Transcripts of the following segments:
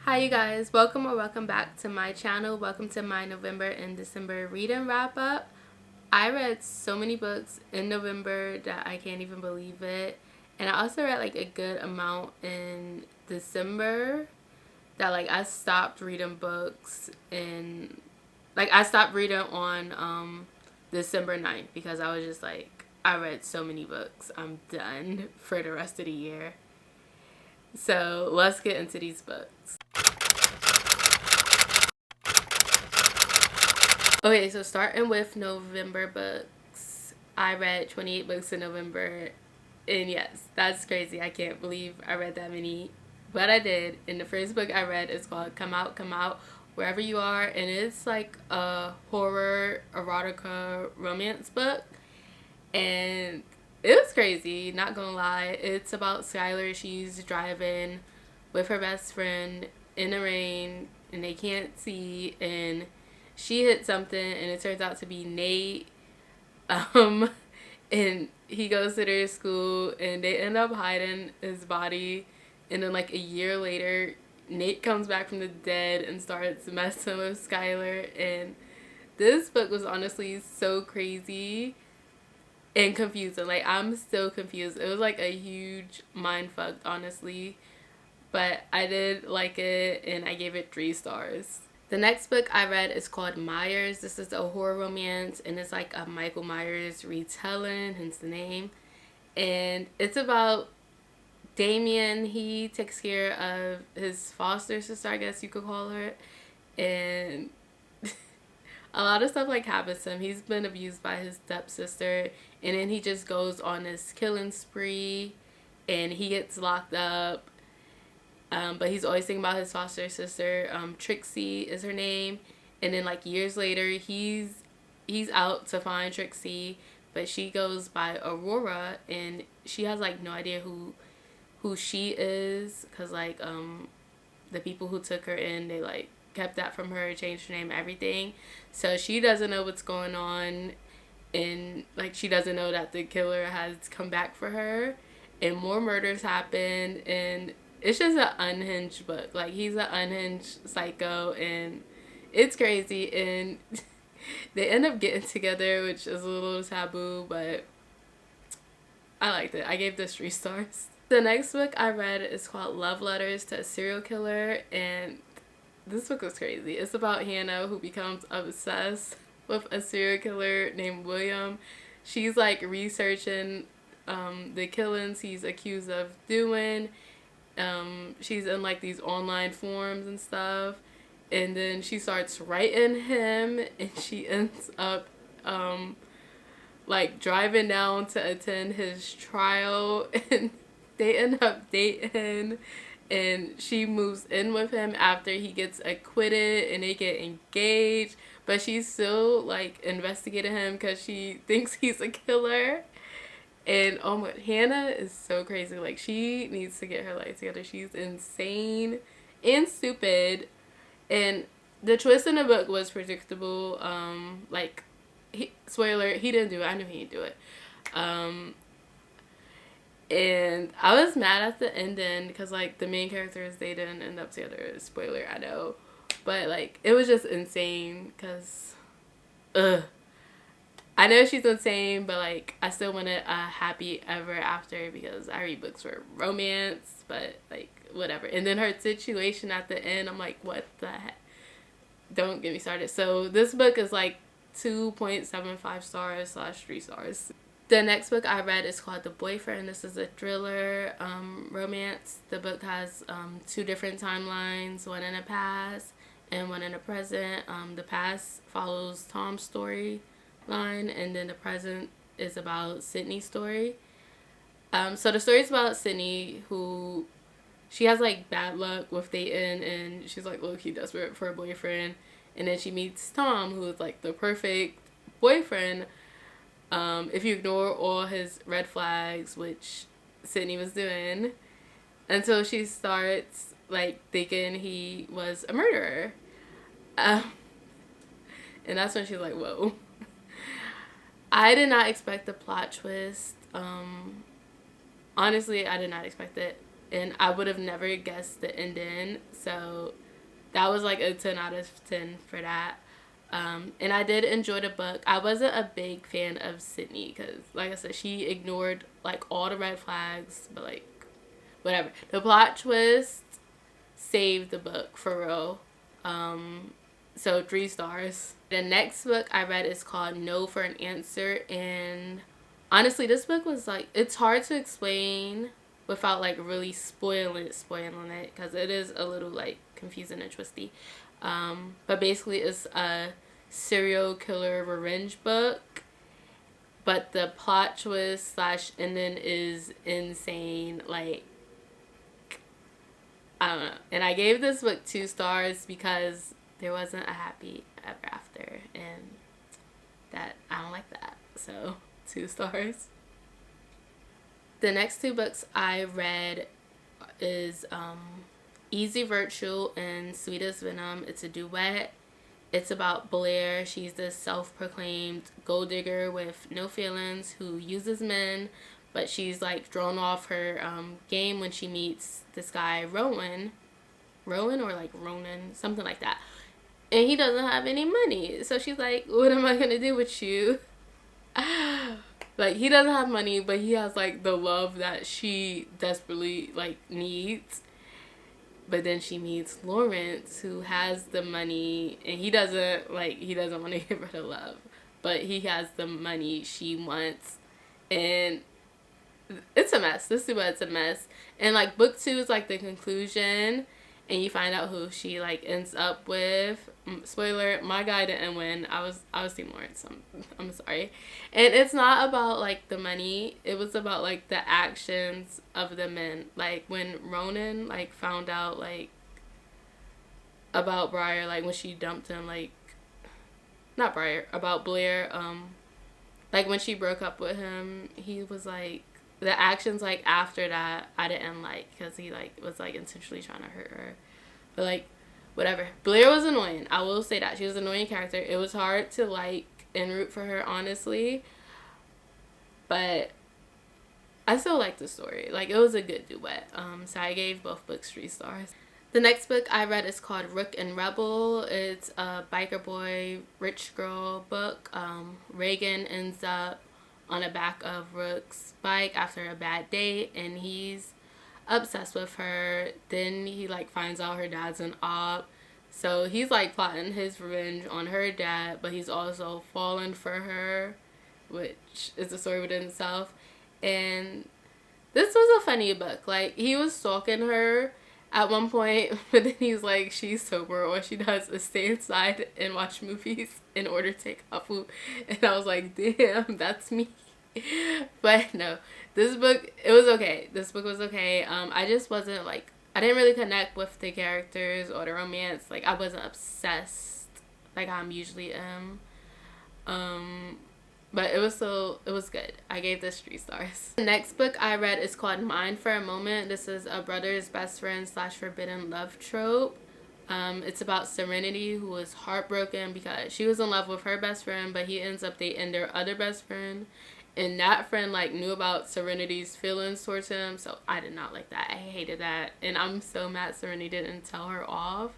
Hi you guys, welcome or welcome back to my channel. Welcome to my November and December reading wrap up. I read so many books in November that I can't even believe it. And I also read like a good amount in December that like I stopped reading books and like I stopped reading on December 9th because I was just like I read so many books. I'm done for the rest of the year. So let's get into these books. Okay, so starting with November books, I read 28 books in November. And yes, that's crazy. I can't believe I read that many. But I did. And the first book I read is called Come Out, Wherever You Are. And it's like a horror, erotica, romance book. And it was crazy, not gonna lie. It's about Skylar. She's driving with her best friend in the rain and they can't see, and she hit something and it turns out to be Nate. Um and he goes to their school and they end up hiding his body, and then like a year later Nate comes back from the dead and starts messing with Skylar. And this book was honestly so crazy and confusing. Like I'm still confused. It was like a huge mind fuck, honestly. But I did like it and I gave it 3 stars. The next book I read is called Myers. This is a horror romance and it's like a Michael Myers retelling, hence the name. And it's about Damien. He takes care of his foster sister, I guess you could call her. And a lot of stuff like happens to him. He's been abused by his stepsister, and then he just goes on this killing spree, and he gets locked up. But he's always thinking about his foster sister. Trixie is her name, and then like years later, he's out to find Trixie, but she goes by Aurora, and she has like no idea who she is, cause like the people who took her in, they like kept that from her, changed her name, everything. So she doesn't know what's going on, and like she doesn't know that the killer has come back for her, and more murders happen, and it's just an unhinged book. Like he's an unhinged psycho, and it's crazy, and they end up getting together, which is a little taboo, but I liked it. I gave this 3 stars. The next book I read is called Love Letters to a Serial Killer, and this book was crazy. It's about Hannah, who becomes obsessed with a serial killer named William. She's like researching the killings he's accused of doing. She's in like these online forums and stuff. And then she starts writing him, and she ends up like driving down to attend his trial, and they end up dating, and she moves in with him after he gets acquitted and they get engaged, but she's still like investigating him because she thinks he's a killer. And oh my, Hannah is so crazy. Like she needs to get her life together. She's insane and stupid. And the twist in the book was predictable. Like spoiler, he didn't do it. I knew he didn't do it. And I was mad at the ending because like the main characters, they didn't end up together. Spoiler, I know, but like it was just insane because, I know she's insane, but like I still wanted a happy ever after because I read books for romance, but like whatever. And then her situation at the end, I'm like, what the heck? Don't get me started. So this book is like 2.75 stars slash 3 stars. The next book I read is called The Boyfriend. This is a thriller romance. The book has 2 different timelines, one in the past and one in the present. The past follows Tom's storyline, and then the present is about Sydney's story. So the story is about Sydney, who she has like bad luck with dating, and she's like low-key desperate for a boyfriend. And then she meets Tom, who is like the perfect boyfriend. If you ignore all his red flags, which Sydney was doing, until she starts like thinking he was a murderer. Um, and that's when she's like, whoa. I did not expect the plot twist. Honestly, I did not expect it. and I would have never guessed the ending. So that was like a 10 out of 10 for that. And I did enjoy the book. I wasn't a big fan of Sydney because, like I said, she ignored like all the red flags, but like whatever. The plot twist saved the book for real. So 3 stars. The next book I read is called No for an Answer, and honestly, this book was like, it's hard to explain without like really spoiling it because it is a little like confusing and twisty. But basically, it's a serial killer revenge book, but the plot twist / ending is insane. Like, I don't know. And I gave this book 2 stars because there wasn't a happy ever after, and that I don't like that. So 2 stars. The next 2 books I read is Easy Virtue and Sweet as Venom. It's a duet. It's about Blair. She's this self-proclaimed gold digger with no feelings who uses men, but she's like thrown off her game when she meets this guy Rowan or like Ronan, something like that. And he doesn't have any money. So she's like, what am I going to do with you? Like, he doesn't have money, but he has like the love that she desperately like needs. But then she meets Lawrence, who has the money, and he doesn't want to give her the love, but he has the money she wants. And it's a mess. This duet's a mess. And like book 2 is like the conclusion, and you find out who she like ends up with. Spoiler, my guy didn't win. I was Team Lawrence. I'm sorry. And it's not about like the money. It was about like the actions of the men. Like when Ronan like found out like about Briar, like when she dumped him, like not Briar, about Blair, like when she broke up with him, he was like, the actions like after that I didn't like, because he like was like intentionally trying to hurt her. But like whatever, Blair was annoying. I will say that she was an annoying character. It was hard to like and root for her, honestly, but I still like the story. Like, it was a good duet. So I gave both books 3 stars. The next book I read is called Rook and Rebel. It's a biker boy rich girl book. Reagan ends up on the back of Rook's bike after a bad date, and he's obsessed with her. Then he like finds out her dad's an op, so he's like plotting his revenge on her dad, but he's also fallen for her, which is a story within itself. And this was a funny book. Like, he was stalking her at one point, but then he's like, she's sober, all she does is stay inside and watch movies in order to take out food. And I was like, damn, that's me. But no, this book, it was okay. This book was okay. I just wasn't like, I didn't really connect with the characters or the romance. Like, I wasn't obsessed like I'm usually am. But it was good. I gave this 3 stars. The next book I read is called Mine for a Moment. This is a brother's best friend / forbidden love trope. It's about Serenity, who was heartbroken because she was in love with her best friend, but he ends up dating their other best friend. And that friend like knew about Serenity's feelings towards him, so I did not like that. I hated that. And I'm so mad Serenity didn't tell her off.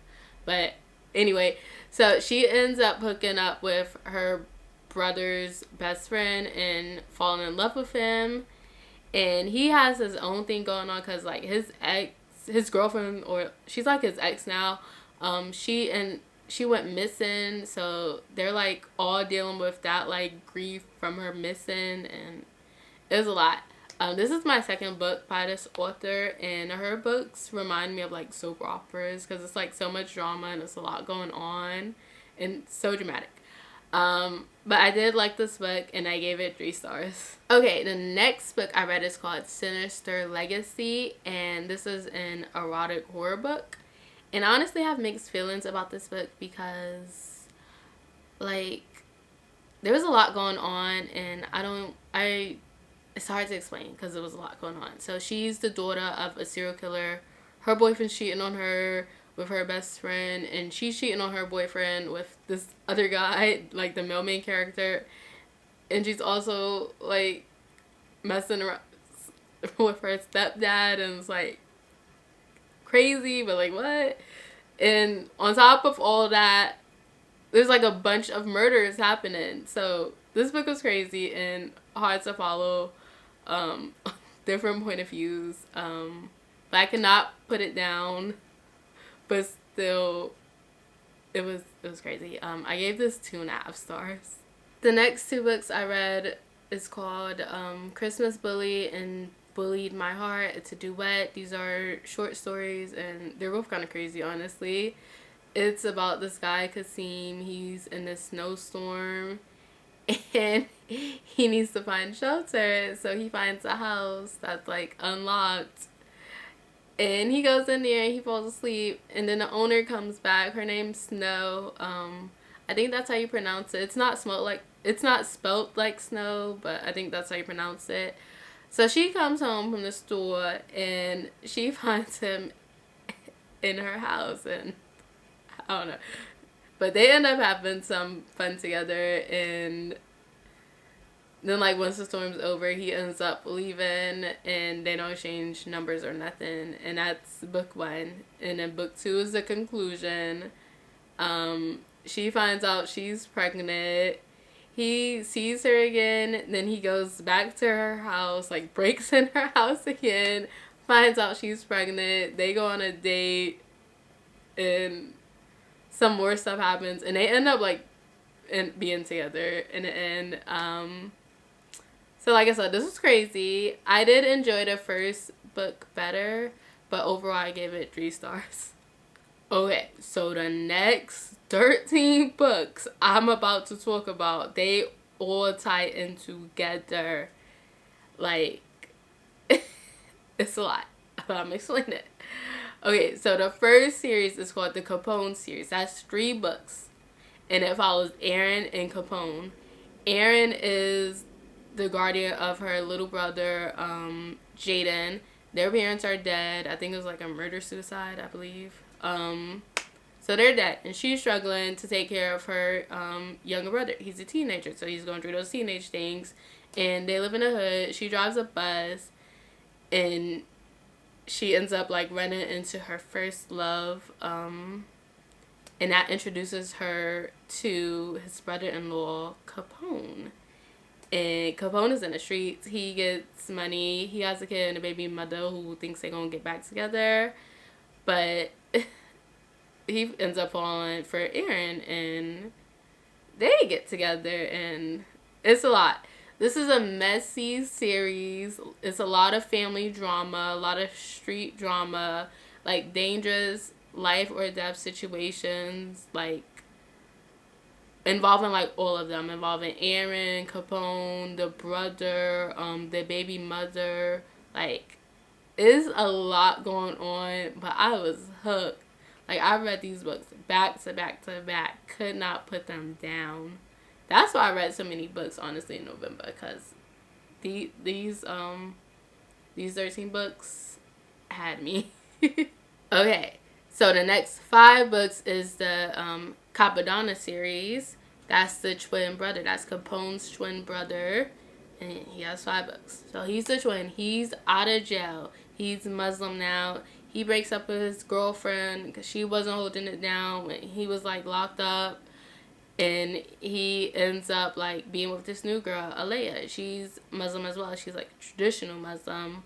But anyway, so she ends up hooking up with her brother's best friend and falling in love with him. And he has his own thing going on because like his girlfriend, or she's like his ex now, she went missing, so they're like all dealing with that like grief from her missing, and it was a lot. This is my second book by this author, and her books remind me of like soap operas because it's like so much drama and it's a lot going on and so dramatic. But I did like this book and I gave it 3 stars. Okay, the next book I read is called Sinister Legacy, and this is an erotic horror book. And I honestly have mixed feelings about this book because like there was a lot going on, and it's hard to explain because there was a lot going on. So she's the daughter of a serial killer. Her boyfriend's cheating on her with her best friend, and she's cheating on her boyfriend with this other guy, like the male main character. And she's also like messing around with her stepdad, and it's like crazy, but like what? And on top of all that, there's like a bunch of murders happening. So this book was crazy and hard to follow. Um, different point of views. But I cannot put it down. But still, it was crazy. I gave this 2.5 stars. The next two books I read is called Christmas Bully and Bullied My Heart. It's a duet. These are short stories and they're both kind of crazy, honestly. It's about this guy, Kasim. He's in this snowstorm and he needs to find shelter. So he finds a house that's like unlocked. And he goes in there and he falls asleep. And then the owner comes back. Her name's Snow. I think that's how you pronounce it. It's not spelt like snow, but I think that's how you pronounce it. So she comes home from the store and she finds him in her house, and I don't know. But they end up having some fun together, and then like once the storm's over, he ends up leaving and they don't exchange numbers or nothing. And that's book 1. And then book 2 is the conclusion. She finds out she's pregnant. He sees her again, then he goes back to her house, like breaks in her house again, finds out she's pregnant. They go on a date and some more stuff happens and they end up like being together in the end. So like I said, this was crazy. I did enjoy the first book better, but overall I gave it 3 stars. Okay, so the next 13 books I'm about to talk about, they all tie in together. Like, it's a lot, but I'm explaining it. Okay, so the first series is called the Capone series. That's 3 books, and it follows Aaron and Capone. Aaron is the guardian of her little brother, Jaden. Their parents are dead. I think it was like a murder-suicide, I believe. So they're dead, and she's struggling to take care of her younger brother. He's a teenager, so he's going through those teenage things, and they live in a hood. She drives a bus, and she ends up like running into her first love, and that introduces her to his brother-in-law, Capone. And Capone is in the streets. He gets money. He has a kid and a baby mother who thinks they're gonna get back together, but he ends up falling for Aaron, and they get together, and it's a lot. This is a messy series. It's a lot of family drama, a lot of street drama, like dangerous life or death situations, like involving like all of them, involving Aaron, Capone, the brother, the baby mother. Like, it's a lot going on, but I was hooked. Like, I read these books back to back to back. Could not put them down. That's why I read so many books, honestly, in November. Because these 13 books had me. Okay. So, the next 5 books is the Capadonna series. That's the twin brother. That's Capone's twin brother. And he has 5 books. So, he's the twin. He's out of jail. He's Muslim now. He breaks up with his girlfriend because she wasn't holding it down when he was like locked up, and he ends up like being with this new girl, Alea. She's Muslim as well. She's like traditional Muslim.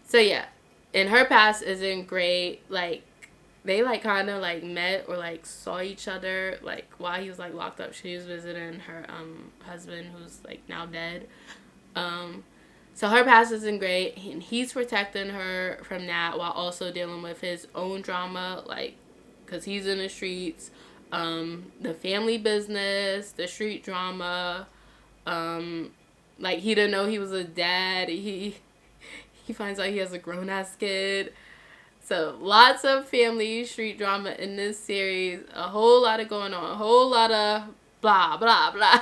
So yeah, and her past isn't great. Like, they like kind of like met or like saw each other like while he was like locked up. She was visiting her husband who's like now dead. So her past isn't great, and he's protecting her from that while also dealing with his own drama, like, because he's in the streets, the family business, the street drama, like, he didn't know he was a dad. He finds out he has a grown-ass kid. So, lots of family street drama in this series, a whole lot of going on, a whole lot of blah, blah, blah.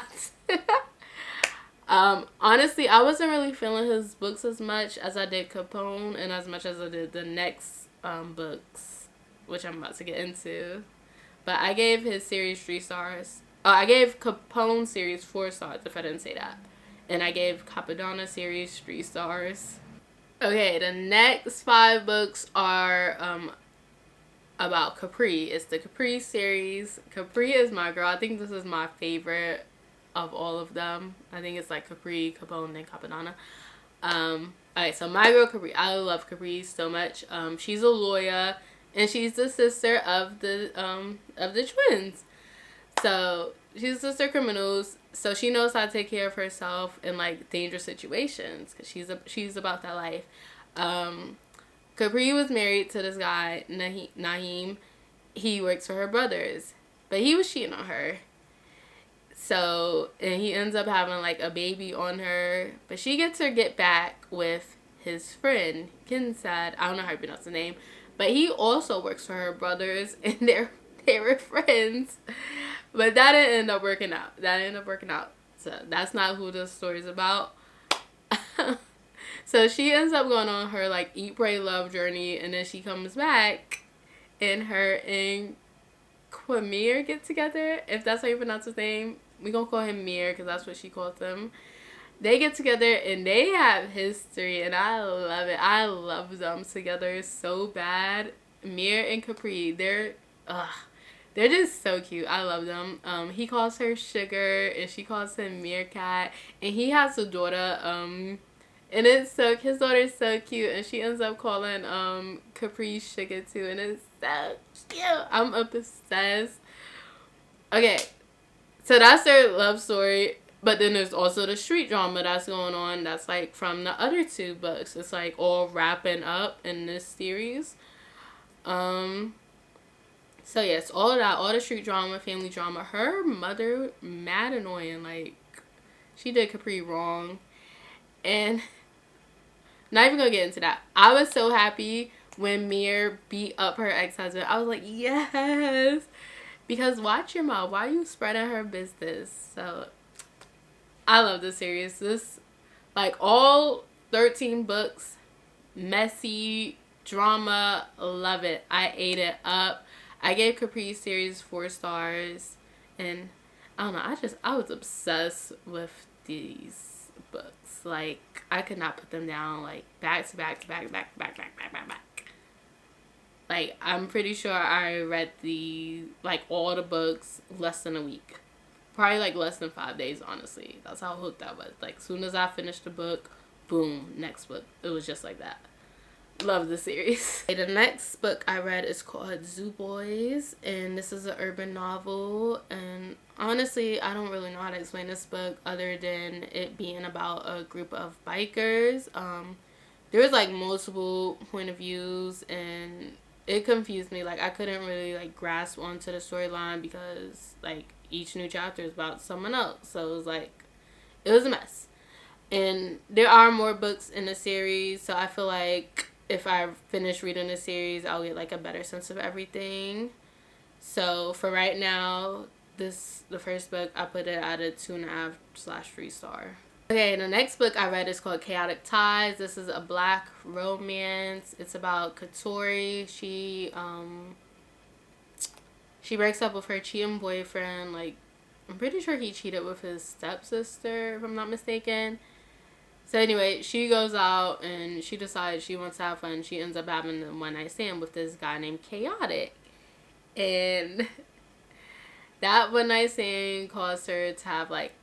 Honestly, I wasn't really feeling his books as much as I did Capone, and as much as I did the next books, which I'm about to get into. But I gave his series 3 stars. I gave Capone series 4 stars, if I didn't say that. And I gave Capadonna series 3 stars. Okay, the next 5 books are about Capri. It's the Capri series. Capri is my girl. I think this is my favorite of all of them. I think it's like Capri, Capone, and Capadonna. Alright, so my girl Capri. I love Capri so much. She's a lawyer, and she's the sister of the twins. So she's sister criminals. So she knows how to take care of herself in like dangerous situations because she's about that life. Capri was married to this guy Naheem. He works for her brothers, but he was cheating on her. So, and he ends up having like a baby on her, but she gets her get back with his friend Kinsad. I don't know how to pronounce the name, but he also works for her brothers, and they were friends. But that didn't end up working out. So that's not who this story's about. So she ends up going on her like eat, pray, love journey, and then she comes back, and her and Quamir get together. If that's how you pronounce his name, we gonna call him Mir because that's what she calls him. They get together and they have history, and I love it. I love them together so bad. Mir and Capri, they're just so cute. I love them. He calls her Sugar, and she calls him Meerkat, and he has a daughter. And it's his daughter is so cute, and she ends up calling Capri Sugar too, and it's so cute. I'm obsessed. Okay, so that's their love story, but then there's also the street drama that's going on. That's like from the other 2 books. It's like all wrapping up in this series. So yes, all of that, all the street drama, family drama. Her mother, mad annoying. Like, she did Capri wrong, and not even gonna get into that. I was so happy when Mir beat up her ex-husband. I was like, yes, because watch your mouth. Why are you spreading her business? So I love this series. This, like, all 13 books, messy drama, love it. I ate it up. I gave Capri series 4 stars, and I don't know, I was obsessed with these books. Like, I could not put them down, like, back to back to back to back to back, back, back, back, back. Like, I'm pretty sure I read all the books less than a week. Probably, like, less than 5 days, honestly. That's how hooked I was. Like, as soon as I finished the book, boom, next book. It was just like that. Love the series. The next book I read is called Zoo Boys, and this is an urban novel, and honestly I don't really know how to explain this book other than it being about a group of bikers. There was like multiple point of views, and it confused me. Like, I couldn't really like grasp onto the storyline because like each new chapter is about someone else, so it was a mess. And there are more books in the series, so I feel like if I finish reading the series, I'll get like a better sense of everything. So for right now, the first book, I put it at a 2.5/3 star. Okay, the next book I read is called Chaotic Ties. This is a black romance. It's about Katori. She breaks up with her cheating boyfriend. Like, I'm pretty sure he cheated with his stepsister, if I'm not mistaken. So anyway, she goes out and she decides she wants to have fun. She ends up having a one-night stand with this guy named Chaotic. And that one-night stand caused her to have, like,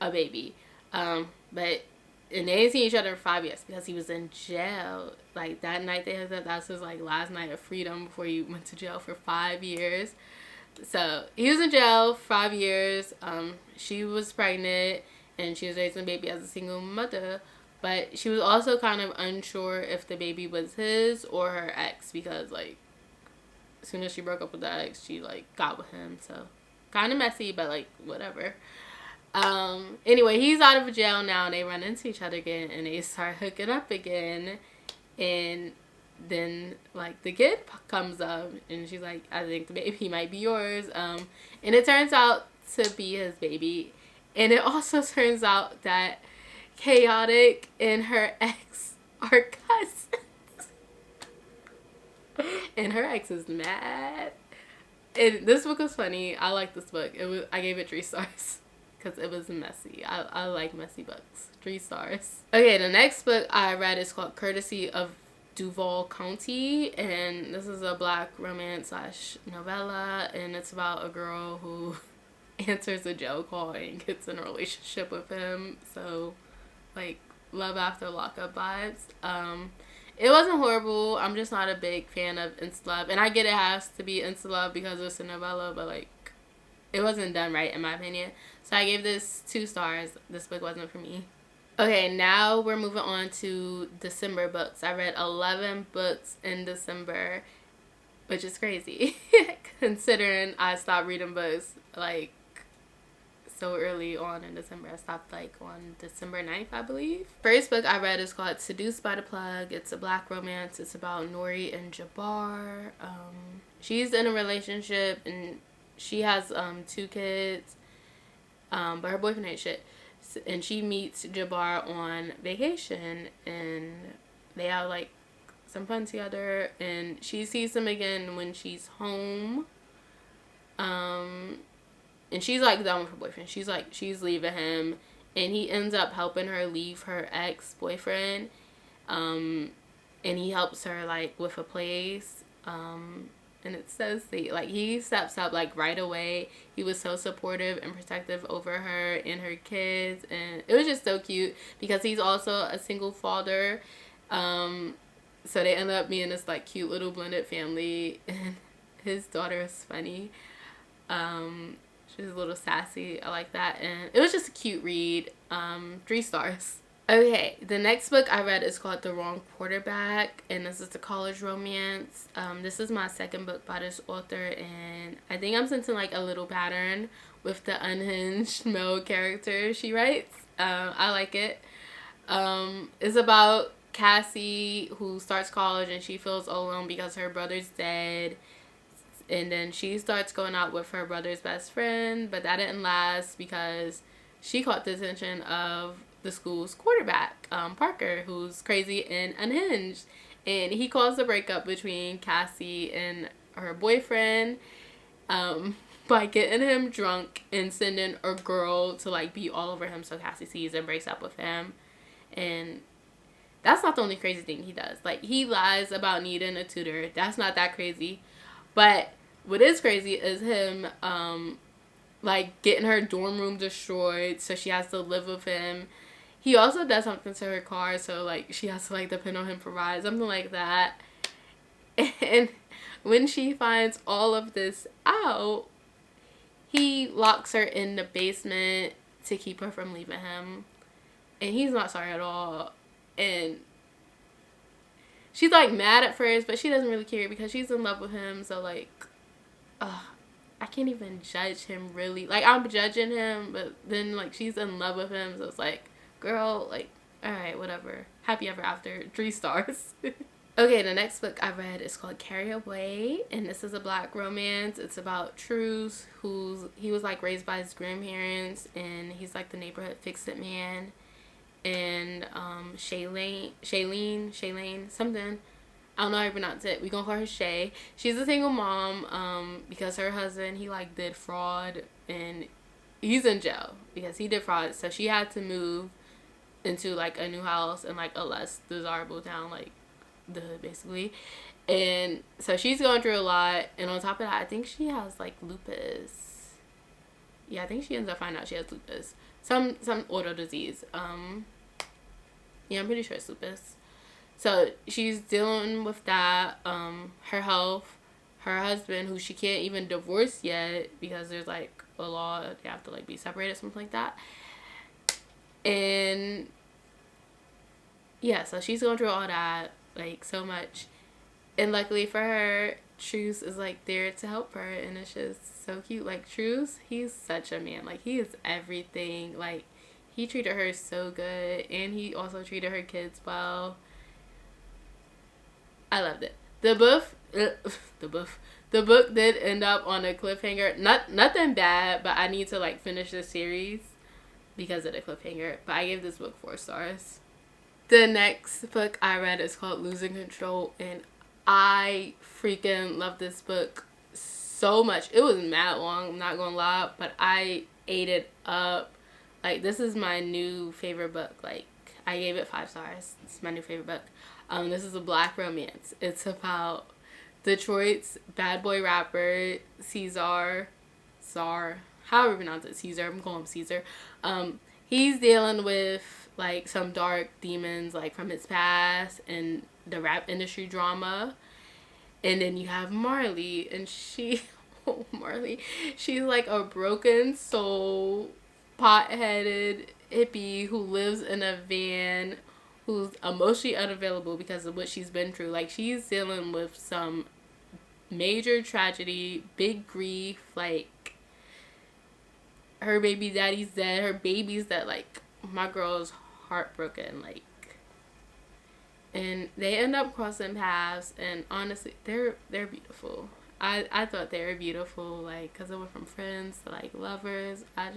a baby. And they ain't seen each other for 5 years because he was in jail. Like, that night they had that's his, like, last night of freedom before he went to jail for 5 years. So he was in jail for 5 years. She was pregnant, and she was raising a baby as a single mother, but she was also kind of unsure if the baby was his or her ex, because like as soon as she broke up with the ex, she like got with him. So kind of messy, but like whatever. Anyway, he's out of jail now, and they run into each other again, and they start hooking up again, and then like the kid comes up, and she's like, I think the baby might be yours, and it turns out to be his baby. And it also turns out that Chaotic and her ex are cousins. And her ex is mad. And this book was funny. I like this book. I gave it 3 stars. because it was messy. I like messy books. 3 stars. Okay, the next book I read is called Courtesy of Duval County, and this is a black romance slash novella, and it's about a girl who answers a jail call and gets in a relationship with him. So, like, love after lockup vibes. It wasn't horrible. I'm just not a big fan of insta love, and I get it has to be insta love because it's a novella, but like, it wasn't done right in my opinion. So I gave this 2 stars. This book wasn't for me. Okay, now we're moving on to December books. I read 11 books in December, which is crazy considering I stopped reading books like so early on in December. I stopped like on December 9th, I believe. First book I read is called Seduced by the Plug. It's a black romance. It's about Nori and Jabbar. She's in a relationship and she has 2 kids, but her boyfriend ain't shit. And she meets Jabbar on vacation and they have like some fun together, and she sees him again when she's home. And she's like done with her boyfriend. She's leaving him, and he ends up helping her leave her ex-boyfriend. And he helps her like with a place. And it's so sweet. Like, he steps up like right away. He was so supportive and protective over her and her kids, and it was just so cute because he's also a single father. So they end up being this like cute little blended family, and his daughter is funny. She's a little sassy. I like that, and it was just a cute read. 3 stars. Okay, the next book I read is called The Wrong Quarterback, and this is a college romance. This is my 2nd book by this author, and I think I'm sensing like a little pattern with the unhinged male character she writes. I like it. It's about Cassie, who starts college and she feels alone because her brother's dead. And then she starts going out with her brother's best friend, but that didn't last because she caught the attention of the school's quarterback, Parker, who's crazy and unhinged. And he caused a breakup between Cassie and her boyfriend by getting him drunk and sending a girl to like be all over him so Cassie sees and breaks up with him. And that's not the only crazy thing he does. Like, he lies about needing a tutor. That's not that crazy. But what is crazy is him like getting her dorm room destroyed so she has to live with him. He also does something to her car, so like she has to like depend on him for rides, something like that. And when she finds all of this out, he locks her in the basement to keep her from leaving him. And he's not sorry at all. And she's like mad at first, but she doesn't really care because she's in love with him. So like, I can't even judge him really. Like, I'm judging him, but then like she's in love with him, so it's like, girl, like, alright, whatever. Happy ever after. 3 stars. Okay, the next book I read is called Carry Away, and this is a black romance. It's about Truce, he was like raised by his grandparents, and he's like the neighborhood fix-it man. And Shailene, something. I don't know how to pronounce it. We gonna call her Shay. She's a single mom because her husband, he like did fraud, and he's in jail because he did fraud. So she had to move into like a new house in like a less desirable town, like the hood basically. And so she's going through a lot, and on top of that, I think she has like lupus. Yeah, I think she ends up finding out she has lupus. Some auto disease. Yeah, I'm pretty sure it's lupus. So she's dealing with that, her health, her husband, who she can't even divorce yet because there's like a law, they have to like be separated, something like that. And yeah, so she's going through all that, like, so much. And luckily for her, Truce is like there to help her, and it's just so cute. Like, Truce, he's such a man. Like, he is everything. Like, he treated her so good, and he also treated her kids well. I loved it. The book did end up on a cliffhanger. Nothing bad, but I need to like finish the series because of the cliffhanger. But I gave this book 4 stars. The next book I read is called Losing Control, and I freaking love this book so much. It was mad long, I'm not gonna lie, but I ate it up. Like, this is my new favorite book. Like, I gave it 5 stars. It's my new favorite book. This is a black romance. It's about Detroit's bad boy rapper, Czar, however you pronounce it, Caesar. I'm calling him Caesar. He's dealing with like some dark demons like from his past and the rap industry drama. And then you have Marley, and oh, Marley, she's like a broken soul, pot-headed hippie who lives in a van, who's emotionally unavailable because of what she's been through. Like, she's dealing with some major tragedy, big grief, like, her baby daddy's dead, her baby's dead, like, my girl's heartbroken, like, and they end up crossing paths, and honestly, they're beautiful. I thought they were beautiful, like, because they were from friends to, like, lovers. I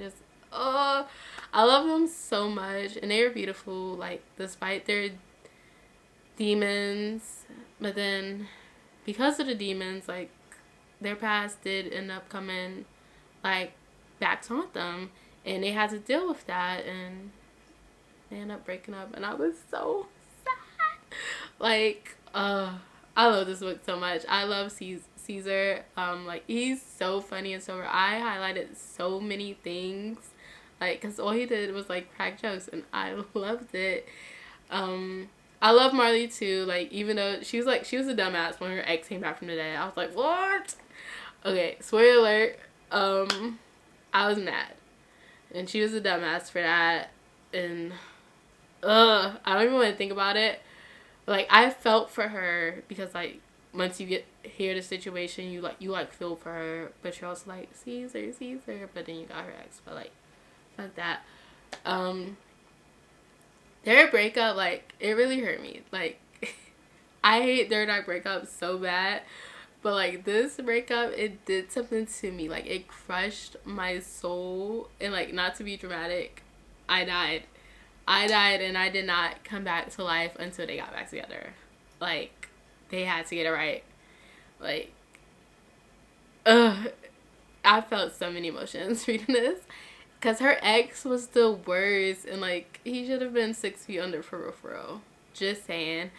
love them so much, and they were beautiful, like, despite their demons, but then, because of the demons, like, their past did end up coming, like, back to haunt them, and they had to deal with that, and they ended up breaking up, and I was so like, I love this book so much. I love Caesar. Like, he's so funny and so I highlighted so many things, like, because all he did was like crack jokes, and I loved it. I love Marley too. Like, even though she was a dumbass when her ex came back from the dead, I was like, what? Okay, spoiler alert. I was mad, and she was a dumbass for that, and I don't even want to think about it. Like, I felt for her because, like, once you hear the situation, you feel for her, but you're also like, Caesar, but then you got her ex, but, like, fuck that. Their breakup, like, it really hurt me. Like, I hate their breakup so bad, but, like, this breakup, it did something to me. Like, it crushed my soul, and, like, not to be dramatic, I died, and I did not come back to life until they got back together. Like, they had to get it right. Like, I felt so many emotions reading this. Because her ex was the worst, and, like, he should have been 6 feet under for real. Just saying.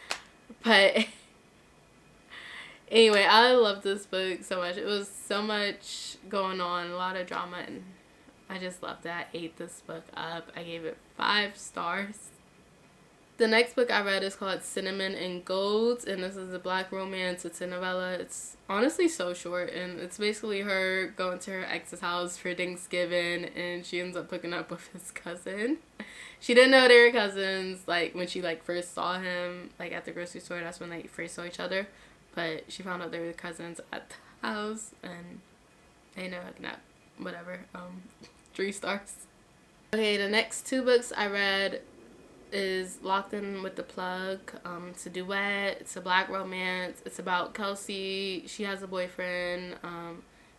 But, anyway, I love this book so much. It was so much going on, a lot of drama, and I just loved that. I ate this book up. I gave it 5 stars. The next book I read is called Cinnamon and Golds, and this is a black romance. It's a novella. It's honestly so short, and it's basically her going to her ex's house for Thanksgiving, and she ends up hooking up with his cousin. She didn't know they were cousins, like, when she, like, first saw him, like, at the grocery store. That's when they first saw each other, but she found out they were cousins at the house, and they ended up hooking up. Whatever. 3 stars. Okay, the next 2 books I read is Locked In with the Plug. It's a duet. It's a black romance. It's about Kelsey. She has a boyfriend,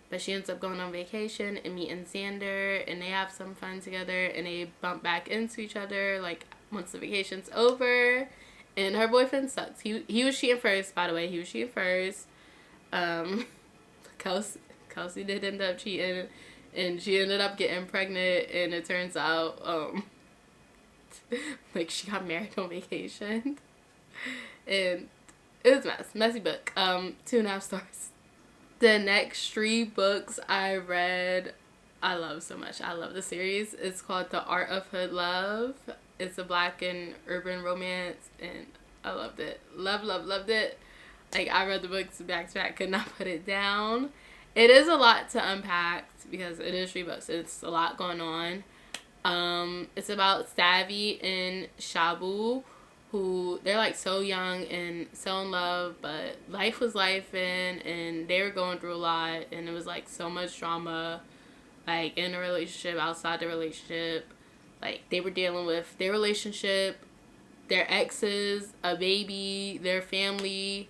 but she ends up going on vacation and meeting Xander, and they have some fun together, and they bump back into each other, like, once the vacation's over, and her boyfriend sucks. He was cheating first, by the way. He was cheating first. Kelsey did end up cheating, and she ended up getting pregnant, and it turns out, like, she got married on vacation, and it was a messy book. 2.5 stars. The next 3 books I read, I love so much. I love the series. It's called The Art of Hood Love. It's a black and urban romance, and I loved it. Loved it. Like, I read the books back to back, could not put it down. It is a lot to unpack because it is 3 books. It's a lot going on. It's about Savvy and Shabu, who they're, like, so young and so in love, but life was lifing, and they were going through a lot, and it was, like, so much drama, like, in a relationship, outside the relationship. Like, they were dealing with their relationship, their exes, a baby, their family.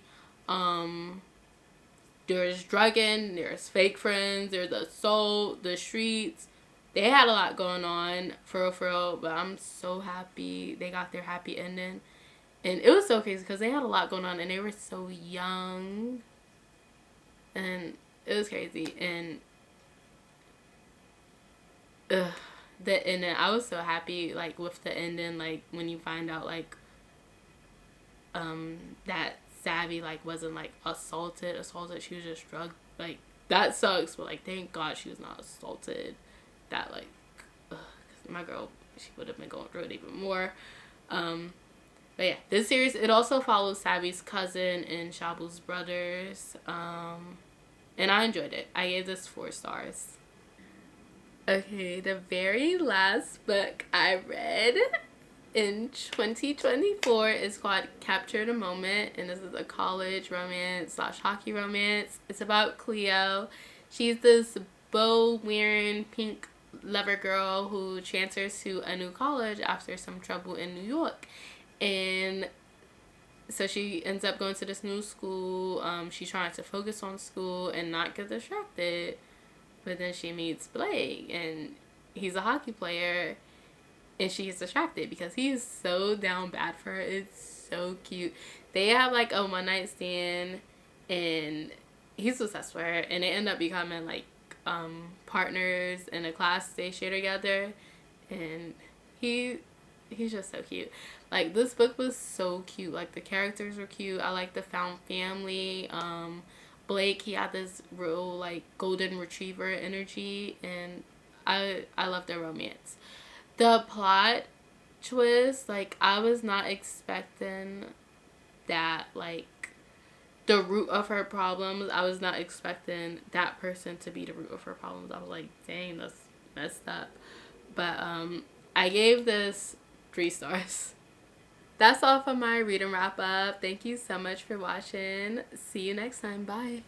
There's drugging, there's fake friends, there's assault, the streets. They had a lot going on, for real, but I'm so happy they got their happy ending. And it was so crazy because they had a lot going on, and they were so young. And it was crazy. And the ending, I was so happy, like, with the ending, like, when you find out, like, that Savvy, like, wasn't, like, assaulted, she was just drugged, like, that sucks, but, like, thank God she was not assaulted. That, like, ugh, 'cause my girl, she would have been going through it even more. But yeah, this series, it also follows Savvy's cousin and Shabu's brothers, and I enjoyed it. I gave this 4 stars. Okay, the very last book I read in 2024 is called Capture the Moment, and this is a college romance / hockey romance. It's about Cleo. She's this bow-wearing pink lover girl who transfers to a new college after some trouble in New York. And so she ends up going to this new school. She's trying to focus on school and not get distracted. But then she meets Blake, and he's a hockey player, and she gets distracted because he's so down bad for her. It's so cute. They have, like, a one-night stand, and he's obsessed with her, and they end up becoming, like, partners in a class they share together, and he's just so cute. Like, this book was so cute. Like, the characters were cute. I like the found family. Blake, he had this real, like, golden retriever energy, and I love their romance. The plot twist, like, I was not expecting that, like, the root of her problems, I was not expecting that person to be the root of her problems. I was like, dang, that's messed up. But I gave this 3 stars. That's all for my read and wrap up. Thank you so much for watching. See you next time. Bye.